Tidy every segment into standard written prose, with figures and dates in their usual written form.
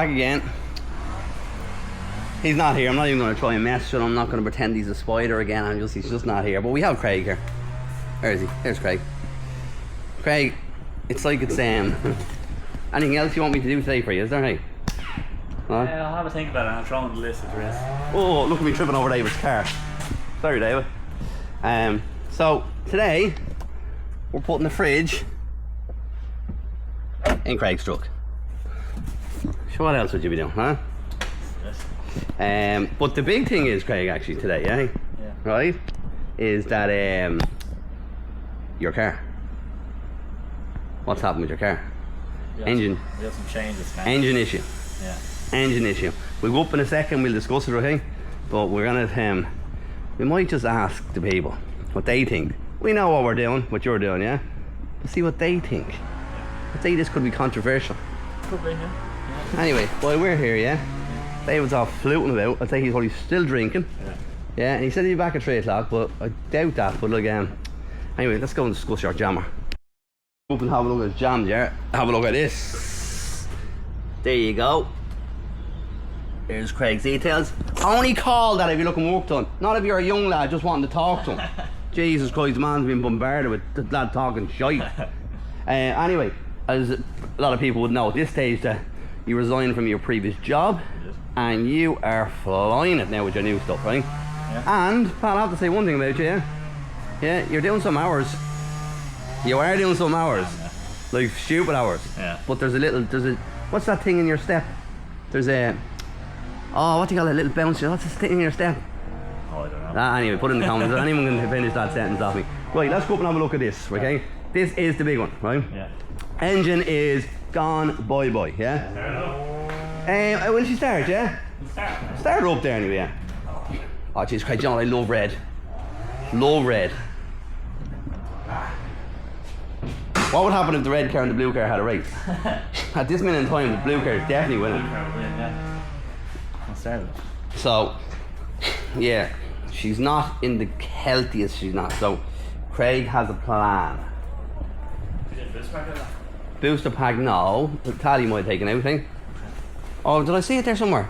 back again. He's not here. I'm not even going to try and mess with him. I'm not going to pretend he's a spider again. He's just not here. But we have Craig here. Where is he? There's Craig. Craig, it's like it's anything else you want me to do today for you? Is there? Hey. Huh? Yeah, I'll have a think about it. I'll throw on the list of the rest. Oh, look at me tripping over David's car. Sorry, David. So today we're putting the fridge in Craig's truck. So what else would you be doing, huh? Yes. But the big thing is, Craig, actually today, yeah. Right, is that your car. What's happened with your car? Engine. We have some changes. Engine issue. Yeah. Engine issue. We'll go up in a second. We'll discuss it, okay? But we're gonna we might just ask the people what they think. We know what we're doing, what you're doing, yeah. But see what they think. I think this could be controversial. Could be, yeah. Anyway, while we're here, yeah. David's off fluting about. I think he's probably still drinking. Yeah. Yeah, and he said he'd be back at 3 o'clock, but I doubt that. But like, anyway, let's go and discuss your jammer. Up and have a look at the jam, yeah. Have a look at this. There you go. There's Craig's details. Only call that if you're looking work done. Not if you're a young lad just wanting to talk to him. Jesus Christ, the man's been bombarded with the lad talking shite. Anyway, as a lot of people would know, at this stage that you resigned from your previous job, and you are flying it now with your new stuff, right? Yeah. And pal, I have to say one thing about you, yeah? Yeah, you're doing some hours. You are doing some hours. Yeah. Like stupid hours. Yeah. But there's a what's that thing in your step? There's a what do you call it? A little bouncer. What's this thing in your step? Oh, I don't know. Anyway, put it in the comments. Anyone can finish that sentence off me. Right, let's go up and have a look at this, okay? Yeah. This is the big one, right? Yeah. Engine is gone bye-bye, yeah? Will she start, yeah? Start her up there anyway, yeah. Oh jeez, Craig, John, I love red. Love red. What would happen if the red car and the blue car had a race? At this minute in time, the blue car is definitely winning. Yeah. I'll start with it. So, yeah, she's not in the healthiest, she's not. So, Craig has a plan. Booster pack, no. The tally might have taken everything. Oh, did I see it there somewhere?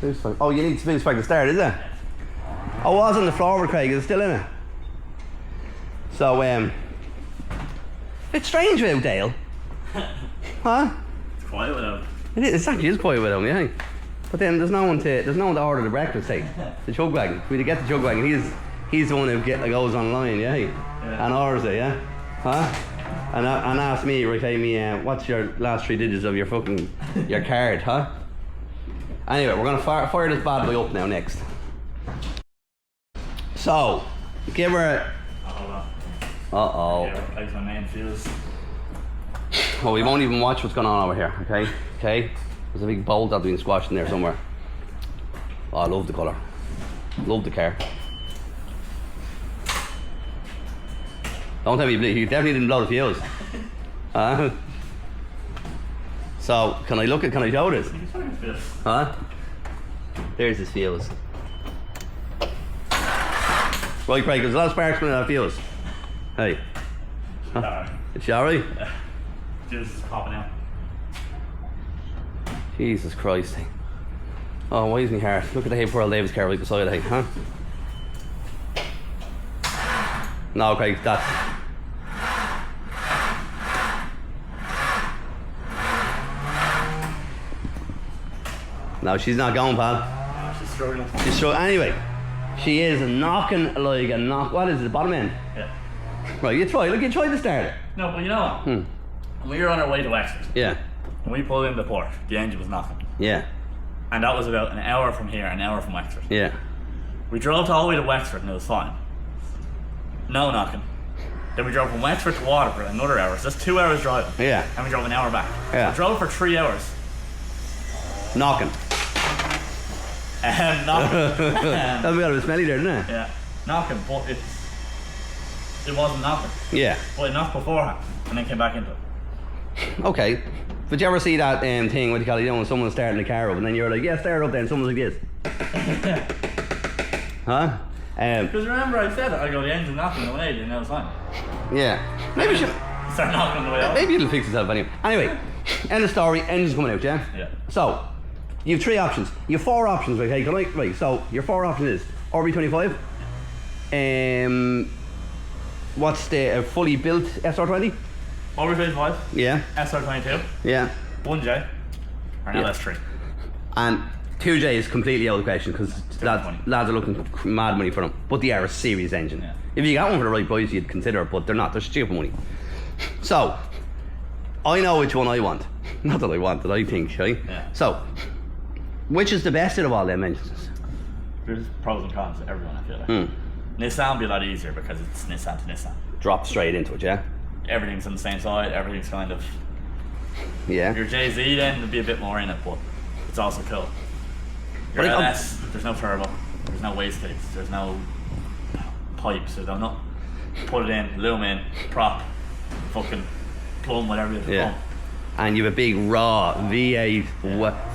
Booster pack. Oh, you need the booster pack to start, is it? Oh, it was on the floor with Craig. Is it still in it? So, it's strange without Dale. Huh? It's quiet without him. It is. It's actually quiet with him, yeah. But then there's no one to order the breakfast, hey. The chug wagon. We to get the chug wagon. He's the one who goes online, yeah. And orders it, yeah. Huh? And ask me, okay, what's your last 3 digits of your card, huh? Anyway, we're gonna fire this bad boy up now next. So, give her. Uh-oh. Yeah, plays my main fuse. Well, we won't even watch what's going on over here, okay? Okay? There's a big bolt that's been squashed in there somewhere. Oh, I love the colour. Love the car. Don't tell me you definitely didn't blow the fuse. So, can I show this? Huh? There's his fuse. Right, Craig, there's a lot of sparks coming out of that fuse. Hey. Huh? It's alright? Yeah. Juice is popping out. Jesus Christ. Oh, why is my heart? Look at the Pearl Davis car right beside it, huh? No, Craig, that's... No, she's not going, pal. No, she's struggling. She's struggling. Anyway, she is knocking like a knock. What is it, the bottom end? Yeah. Right, you try to start it. No, but you know what? When we were on our way to Wexford, Yeah. when we pulled into the port, the engine was knocking. Yeah. And that was about an hour from here, an hour from Wexford. Yeah. We drove all the way to Wexford and it was fine. No knocking. Then we drove from Wexford to Waterford another hour. So that's 2 hours driving. Yeah. And we drove an hour back. Yeah. We drove for 3 hours. Knocking. Knocking. That's a bit of a smelly there, didn't it? Yeah. Knocking, but it wasn't knocking. Yeah. But it knocked beforehand and then came back into it. Okay. But you ever see that thing, what do you call it, when someone's starting the car up and then you're like, yeah, start it up there, and someone's like this. Huh? Because remember I said it, I go, the engine knocking away and that was fine. Yeah. Maybe she... Start knocking the way out. Maybe it'll fix itself anyway. Anyway, End of story, engine's coming out, yeah? Yeah. So, you have 3 options. You have 4 options, okay? Right, so your 4 options is RB25. What's the fully built SR20? RB25. Yeah. SR22. Yeah. 1J. Or an Yeah. LS3. And 2J is completely out of the question because lads are looking mad money for them. But they are a serious engine. Yeah. If you got one for the right price, you'd consider it, but they're not. They're stupid money. So, I know which one I want. Not that I want, that I think, right? Yeah. So, which is the best out of all them engines? There's pros and cons to everyone, I feel like. Nissan will be a lot easier because it's Nissan to Nissan. Drop straight into it, yeah? Everything's on the same side, everything's kind of... Yeah. Your JZ then would be a bit more in it, but it's also cool. Your But LS, there's no turbo, there's no wastegates, there's no pipes, there's no nothing. Put it in, loom in, prop, fucking plumb, whatever you have to Yeah. plumb. And you have a big raw V8,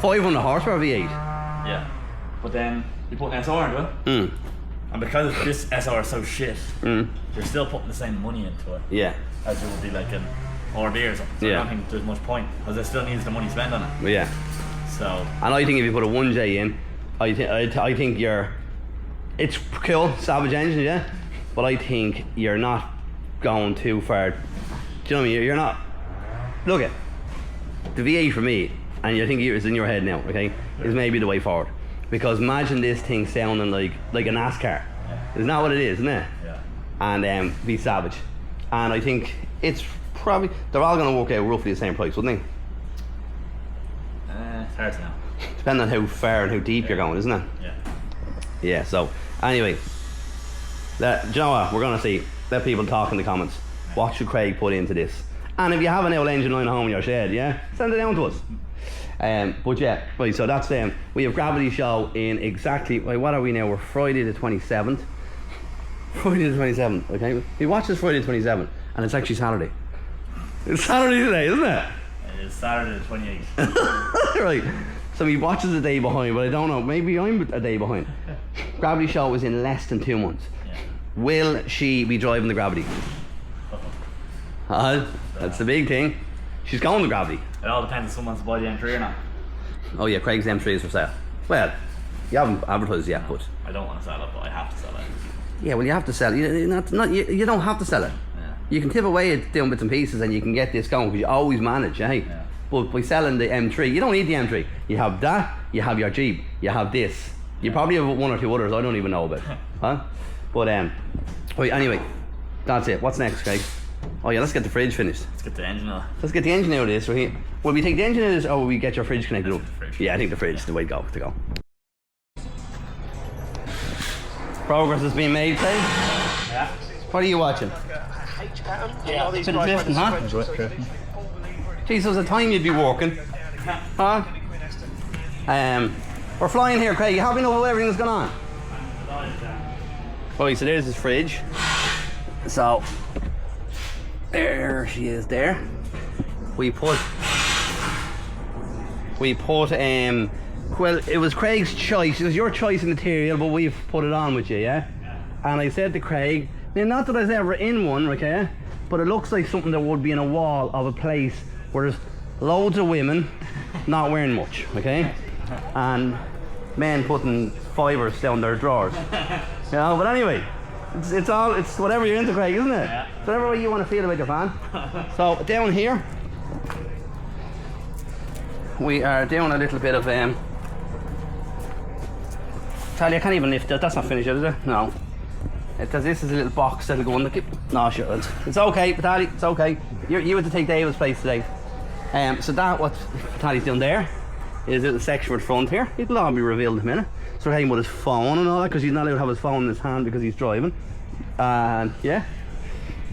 500 horsepower V8. Yeah. But then you put an SR into it, and because this SR is so shit, you're still putting the same money into it Yeah. as you would be like an RB or something. So I Yeah. don't think there's much point because it still needs the money spent on it. Yeah. So And I think if you put a 1J in, I think it's cool, savage engine, yeah. But I think you're not going too far. Do you know what I mean? You're not. Look at the V8 for me, and you think it's in your head now, okay? Is maybe the way forward. Because imagine this thing sounding like a NASCAR. Yeah. Isn't that what it is, isn't it? yeah. And be savage. And I think it's probably they're all going to work out roughly the same price, wouldn't they? It's hard to know. Depending on how far and how deep you're going, isn't it? Yeah. Yeah, so anyway, do you know what? We're going to see. Let people talk in the comments. What should Craig put into this? And if you have an old engine line at home in your shed, yeah, send it down to us. But yeah, right, so that's we have Gravity Show in exactly, wait, what are we now? We're Friday the 27th. Friday the 27th, okay? We watch this Friday the 27th, and it's actually Saturday. It's Saturday today, isn't it? It is Saturday the 28th. Right. So he watches a day behind, but I don't know. Maybe I'm a day behind. Gravity Show is in less than 2 months. Yeah. Will she be driving the Gravity? That's the big thing. She's going to Gravity. It all depends if someone wants to buy the M3 or not. Oh yeah, Craig's M3 is for sale. Well, you haven't advertised yet, but I don't want to sell it, but I have to sell it. yeah, well you have to sell it. You don't have to sell it. Yeah. You can tip away at doing bits and pieces, and you can get this going because you always manage, eh? Yeah. But by selling the M3, you don't need the M3. You have that. You have your Jeep. You have this. You probably have 1 or 2 others I don't even know about, huh? But right, anyway, that's it. What's next, Craig? Oh yeah, let's get the fridge finished. Let's get the engine on. Let's get the engine out of this, right? Will we take the engine out of this, or will we get your fridge connected up? Let's get the fridge. Yeah, I think the fridge is the way to go. Progress is being made, Craig. Yeah. What are you watching? Yeah. Bit of drifting, huh? Geez, there was a time you'd be walking. Huh? We're flying here, Craig. You happy enough with everything that's going on? Right, so there's his fridge. So, there she is there. We put, well, it was Craig's choice. It was your choice in material, but we've put it on with you, yeah? And I said to Craig, now not that I was ever in one, okay? But it looks like something that would be in a wall of a place where there's loads of women not wearing much, okay? And men putting fivers down their drawers. You know, but anyway, it's whatever you're into, Craig, isn't it? Yeah. It's whatever way you want to feel about your fan. So down here, we are doing a little bit of Tell you, I can't even lift it. That's not finished yet, is it? No. This is a little box that'll go on the keep. No, sure. It's okay, Vitaly. It's okay. You had to take David's place today. So that what Vitaly's doing there is a little section at the front here. It'll all be revealed in a minute. So he's with his phone and all that because he's not allowed to have his phone in his hand because he's driving. And yeah,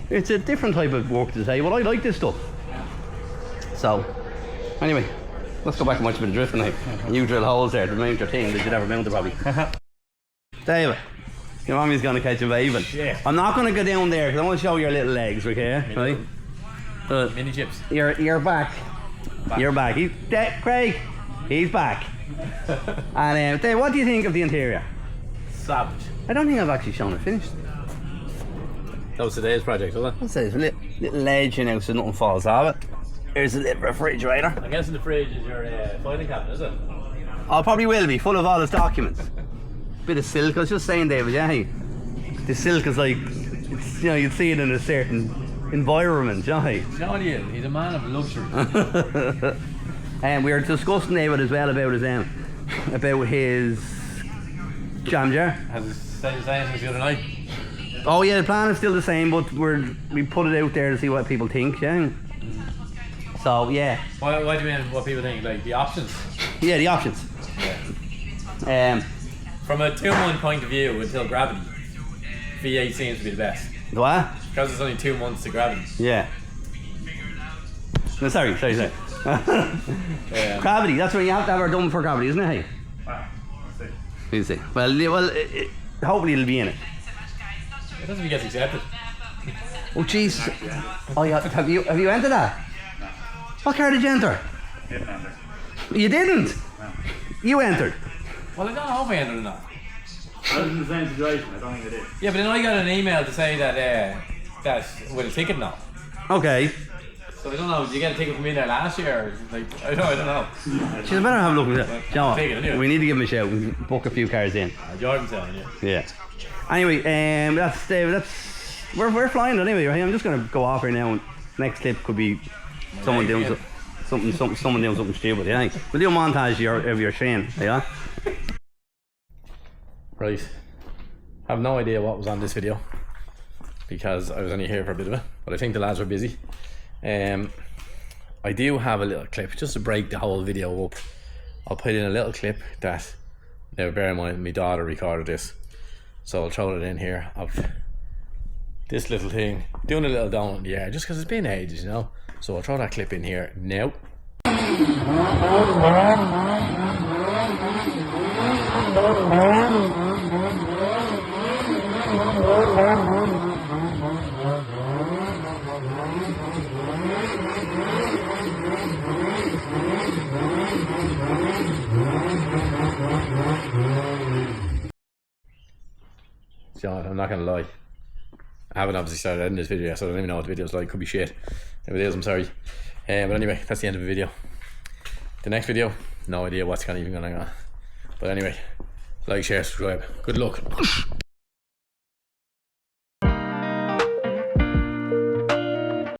it's a different type of work today. Well, I like this stuff. So anyway, let's go back and watch a bit of drifting now. You drill holes there to mount your thing that you never mounted probably. David, your mommy's gonna catch a waving. Yeah. I'm not gonna go down there because I want to show your little legs, okay? Right? Mini chips. You're back. You're back. Craig, he's back. And Dave, what do you think of the interior? Savage. I don't think I've actually shown it finished. That was today's project, wasn't it? I'll say it's a little ledge, you know, so nothing falls off it. Here's the little refrigerator. I'm guessing the fridge is your filing cabinet, is it? Oh, probably will be, full of all his documents. Bit of silk, I was just saying, David, yeah. The silk is like, it's, you know, you'd see it in a certain environment, yeah. Johnny, he's a man of luxury. And we were discussing David as well about his jam jar. Has it stayed the same since the other night? Oh yeah, the plan is still the same, but we put it out there to see what people think, yeah. So yeah. Why do you mean what people think? Like the options? Yeah, the options. Yeah. From a 2-month point of view until gravity, V8 seems to be the best. What? Because it's only 2 months to gravity. Yeah. No, sorry. Gravity, that's when you have to have her done for gravity, isn't it? Hey? Wow. We'll see. Well, hopefully it'll be in it. It doesn't get accepted. Oh jeez. Oh yeah. Have you entered that? No. What car did you enter? Didn't enter. You didn't? No. You entered? Well, I don't know if I entered or not. I was in the same situation, I don't think I did. Yeah, but then I got an email to say that with a ticket now. Okay. So I don't know, did you get a ticket from me there last year? Or, like, I don't know. She's better have a look at that. You know what? Take it anyway. We need to give him a shout and book a few cars in. Jordan's telling you. Yeah. Anyway, that's David. We're flying anyway. Right? I'm just gonna go off here now. And next clip could be someone doing something stupid. Yeah. We'll do a montage of your Shane. Yeah. Right. I have no idea what was on this video because I was only here for a bit of it, but I think the lads were busy. I do have a little clip just to break the whole video up. I'll put in a little clip that, now bear in mind my daughter recorded this, so I'll throw it in here of this little thing doing a little down in the air just because it's been ages, you know. So I'll throw that clip in here now. John, I'm not gonna lie, I haven't obviously started editing this video yet, so I don't even know what the video's like. Could be shit. If it is, I'm sorry. But anyway, that's the end of the video. The next video, no idea what's even going on. But anyway, like, share, subscribe. Good luck.